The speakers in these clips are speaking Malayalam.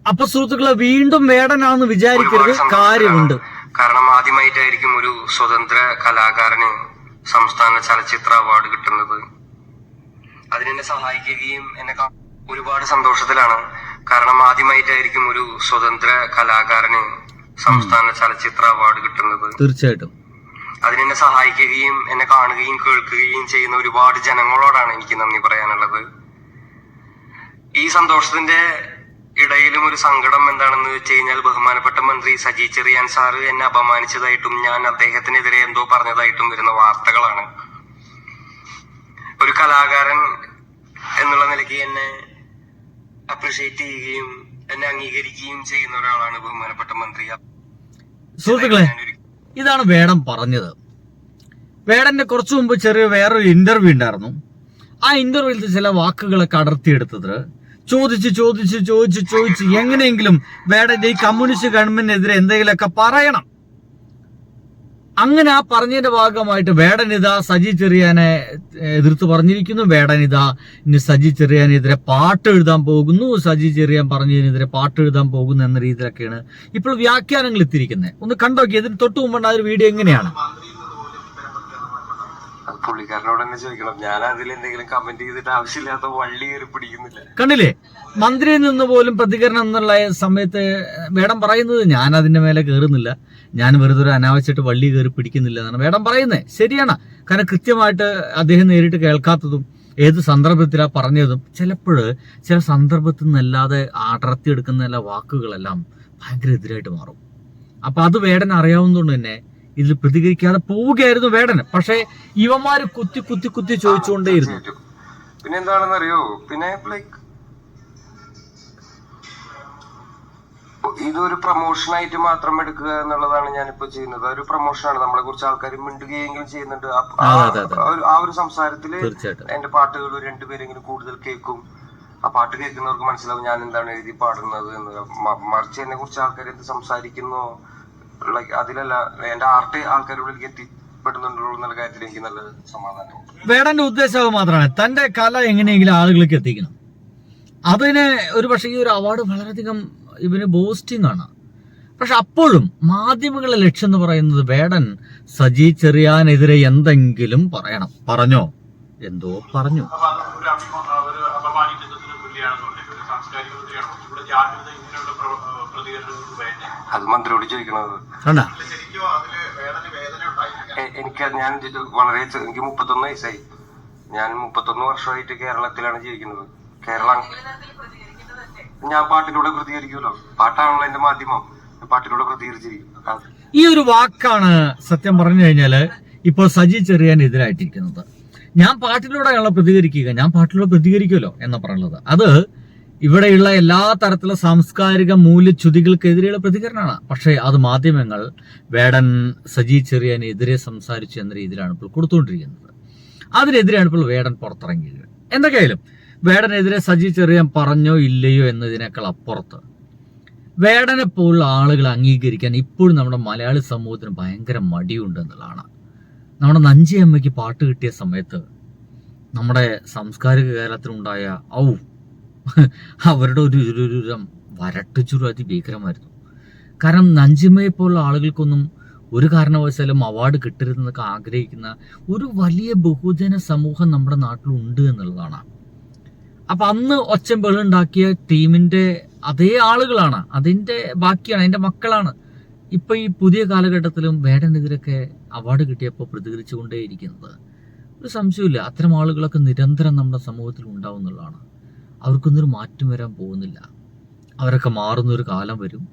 അപ്പൊ സുഹൃത്തുക്കളെ, വീണ്ടും വേടനാണെന്ന് വിചാരിക്കരുത്, കാര്യമുണ്ട്. കാരണം ആദ്യമായിട്ടായിരിക്കും ഒരു സ്വതന്ത്ര കലാകാരന് സംസ്ഥാന ചലച്ചിത്ര അവാർഡ് കിട്ടുന്നത്. അതിനെന്നെ സഹായിക്കുകയും എന്നെ ഒരുപാട് സന്തോഷത്തിലാണ്. കാരണം ആദ്യമായിട്ടായിരിക്കും ഒരു സ്വതന്ത്ര കലാകാരന് സംസ്ഥാന ചലച്ചിത്ര അവാർഡ് കിട്ടുന്നത്. തീർച്ചയായിട്ടും അതിനെന്നെ സഹായിക്കുകയും എന്നെ കാണുകയും കേൾക്കുകയും ചെയ്യുന്ന ഒരുപാട് ജനങ്ങളോടാണ് എനിക്ക് നന്ദി പറയാനുള്ളത്. ഈ സന്തോഷത്തിന്റെ ഇടയിലും ഒരു സങ്കടം എന്താണെന്ന് വെച്ച് കഴിഞ്ഞാൽ, ബഹുമാനപ്പെട്ട മന്ത്രി സജി ചെറിയാൻ സാറ് എന്നെ അപമാനിച്ചതായിട്ടും ഞാൻ അദ്ദേഹത്തിനെതിരെ എന്തോ പറഞ്ഞതായിട്ടും വരുന്ന വാർത്തകളാണ്. ഒരു കലാകാരൻ എന്നുള്ള നിലയ്ക്ക് എന്നെ അപ്രിഷിയേറ്റ് ചെയ്യുകയും എന്നെ അംഗീകരിക്കുകയും ചെയ്യുന്ന ഒരാളാണ് ബഹുമാനപ്പെട്ട മന്ത്രി. സുഹൃത്തുക്കളെ, ഇതാണ് വേടൻ പറഞ്ഞത്. വേടന്റെ കുറച്ചു മുമ്പ് വേറൊരു ഇന്റർവ്യൂ ഉണ്ടായിരുന്നു. ആ ഇന്റർവ്യൂവിൽ ചില വാക്കുകളൊക്കെ അടർത്തിയെടുത്തത് ചോദിച്ച് എങ്ങനെയെങ്കിലും വേടന്റെ ഈ കമ്മ്യൂണിസ്റ്റ് ഗവൺമെന്റിനെതിരെ എന്തെങ്കിലുമൊക്കെ പറയണം. അങ്ങനെ ആ പറഞ്ഞതിന്റെ ഭാഗമായിട്ട് വേടനിതാ സജി ചെറിയാനെ എതിർത്ത് പറഞ്ഞിരിക്കുന്നു. വേടനിതാ ഇനി സജി ചെറിയാനെതിരെ പാട്ട് എഴുതാൻ പോകുന്നു, സജി ചെറിയാൻ പറഞ്ഞതിനെതിരെ പാട്ട് എഴുതാൻ പോകുന്നു എന്ന രീതിയിലൊക്കെയാണ് ഇപ്പോൾ വ്യാഖ്യാനങ്ങൾ എത്തിയിരിക്കുന്നത്. ഒന്ന് കണ്ടോക്കി. ഇതിന് തൊട്ട് മുമ്പുണ്ടായ ഒരു വീഡിയോ എങ്ങനെയാണ്? പുള്ളിക്കാരനോട് തന്നെ ചോദിക്കണം. ഞാൻ അതിൽ എന്തെങ്കിലും കമന്റ് ചെയ്തിട്ട് ആവശ്യമില്ലാത്ത വള്ളി കയറി പിടിക്കുന്നില്ല. കണ്ടില്ലേ, മന്ത്രിയിൽ നിന്ന് പോലും പ്രതികരണം എന്നുള്ള സമയത്ത് വേടൻ പറയുന്നത് ഞാൻ അതിന്റെ മേലെ കയറുന്നില്ല, ഞാൻ വെറുതെ ഒരു അനാവശ്യമായിട്ട് വള്ളി കയറി പിടിക്കുന്നില്ല എന്നാണ് വേടൻ പറയുന്നത്. ശരിയാണ്. കാരണം കൃത്യമായിട്ട് അദ്ദേഹം നേരിട്ട് കേൾക്കാത്തതും ഏത് സന്ദർഭത്തിലാണ് പറഞ്ഞതും ചില സന്ദർഭത്തിൽ നിന്നല്ലാതെ അടർത്തിയെടുക്കുന്ന എല്ലാ വാക്കുകളെല്ലാം ഭയങ്കര എതിരായിട്ട് മാറും. അപ്പൊ അത് വേടൻ അറിയാവുന്നതുകൊണ്ട് തന്നെ ഇതിൽ പ്രതികരിക്കാതെ പോവുകയായിരുന്നു വേടന്. പക്ഷെ ഇവന്മാര് കുത്തി ചോദിച്ചുകൊണ്ടേയിരുന്നു. പിന്നെ എന്താണെന്ന് അറിയോ, പിന്നെ ഇതൊരു പ്രൊമോഷനായിട്ട് മാത്രം എടുക്കുക എന്നുള്ളതാണ് ഞാനിപ്പോ ചെയ്യുന്നത്. ഒരു പ്രൊമോഷനാണ്. നമ്മളെ കുറിച്ച് ആൾക്കാർ മിണ്ടുകയെങ്കിലും ചെയ്യുന്നുണ്ട്. ആ ഒരു സംസാരത്തില് എന്റെ പാട്ടുകൾ രണ്ടുപേരെങ്കിലും കൂടുതൽ കേൾക്കും. ആ പാട്ട് കേൾക്കുന്നവർക്ക് മനസ്സിലാവും ഞാൻ എന്താണ് എഴുതി പാടുന്നത് എന്ന്. മറിച്ച് എന്നെ കുറിച്ച് ആൾക്കാർ എന്ത് സംസാരിക്കുന്നോ അതിലല്ല, എന്റെ ആർട്ട് ആൾക്കാരുടെ എത്തിപ്പെടുന്നുണ്ടോ എന്നുള്ള കാര്യത്തിൽ എനിക്ക് നല്ല സമാധാനമുണ്ട്. വേടന്റെ ഉദ്ദേശം മാത്രമാണ് തന്റെ കല എങ്ങനെയെങ്കിലും ആളുകളിലേക്ക് എത്തിക്കണം. അതിന് ഒരു പക്ഷേ ഈ ഒരു അവാർഡ് വളരെയധികം ഇവന് ബൂസ്റ്റിംഗ് ആണ്. പക്ഷെ അപ്പോഴും മാധ്യമങ്ങളുടെ ലക്ഷ്യം എന്ന് പറയുന്നത് വേടൻ സജി ചെറിയാനെതിരെ എന്തെങ്കിലും പറയണം. പറഞ്ഞോ? എന്തോ പറഞ്ഞു. അത് മന്ത്രിയോട് ചോദിക്കണത്. എനിക്ക് 31 വയസ്സായി. ഞാൻ 31 വർഷമായിട്ട് കേരളത്തിലാണ് ജീവിക്കുന്നത്. ഞാൻ പാട്ടിലൂടെ പ്രതികരിക്കുമല്ലോ. പാട്ടാണല്ലോ എന്റെ മാധ്യമം. പാട്ടിലൂടെ പ്രതികരിച്ചിരിക്കും. ഈ ഒരു വാക്കാണ് സത്യം പറഞ്ഞു കഴിഞ്ഞാല് ഇപ്പോൾ സജി ചെറിയാനെതിരായിട്ടിരിക്കുന്നത്. ഞാൻ പാട്ടിലൂടെയാണല്ലോ പ്രതികരിക്കുക, ഞാൻ പാട്ടിലൂടെ പ്രതികരിക്കുമല്ലോ എന്ന് പറയുന്നത്. അത് ഇവിടെയുള്ള എല്ലാ തരത്തിലുള്ള സാംസ്കാരിക മൂല്യച്യുതികൾക്കെതിരെയുള്ള പ്രതികരണമാണ്. പക്ഷേ അത് മാധ്യമങ്ങൾ വേടൻ സജി ചെറിയാനെതിരെ സംസാരിച്ചു എന്ന രീതിയിലാണ് ഇപ്പോൾ കൊടുത്തുകൊണ്ടിരിക്കുന്നത്. അതിനെതിരെയാണ് ഇപ്പോൾ വേടൻ പുറത്തിറങ്ങിയത്. എന്തൊക്കെയായാലും വേടനെതിരെ സജി ചെറിയാൻ പറഞ്ഞോ ഇല്ലയോ എന്നതിനേക്കാൾ അപ്പുറത്ത് വേടനെ പോലുള്ള ആളുകൾ അംഗീകരിക്കാൻ ഇപ്പോഴും നമ്മുടെ മലയാളി സമൂഹത്തിന് ഭയങ്കര മടിയുണ്ട് എന്നുള്ളതാണ്. നമ്മുടെ നഞ്ചിയമ്മയ്ക്ക് പാട്ട് കിട്ടിയ സമയത്ത് നമ്മുടെ സാംസ്കാരിക കേരളത്തിലുണ്ടായ അവരുടെ ഒരു വരട്ടുചുരു അതിഭീകരമായിരുന്നു. കാരണം നഞ്ചിമ്മയെ പോലുള്ള ആളുകൾക്കൊന്നും ഒരു കാരണവശാലും അവാർഡ് കിട്ടരുതെന്നൊക്കെ ആഗ്രഹിക്കുന്ന ഒരു വലിയ ബഹുജന സമൂഹം നമ്മുടെ നാട്ടിലുണ്ട് എന്നുള്ളതാണ്. അപ്പൊ അന്ന് ഒച്ചമ്പെളുണ്ടാക്കിയ ടീമിന്റെ അതേ ആളുകളാണ്, അതിന്റെ ബാക്കിയാണ്, അതിന്റെ മക്കളാണ് ഇപ്പൊ ഈ പുതിയ കാലഘട്ടത്തിലും വേടനെതിരൊക്കെ അവാർഡ് കിട്ടിയപ്പോൾ പ്രതികരിച്ചുകൊണ്ടേയിരിക്കുന്നത്. ഒരു സംശയമില്ല, അത്തരം ആളുകളൊക്കെ നിരന്തരം നമ്മുടെ സമൂഹത്തിൽ ഉണ്ടാവും എന്നുള്ളതാണ്. അവർക്കൊന്നൊരു മാറ്റം വരാൻ പോകുന്നില്ല. അവരൊക്കെ മാറുന്നൊരു കാലം വരും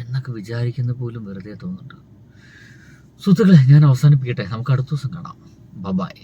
എന്നൊക്കെ വിചാരിക്കുന്ന പോലും വെറുതെ തോന്നുന്നുണ്ട്. സുഹൃത്തുക്കളെ, ഞാൻ അവസാനിപ്പിക്കട്ടെ. നമുക്ക് അടുത്ത ദിവസം കാണാം. ബൈ.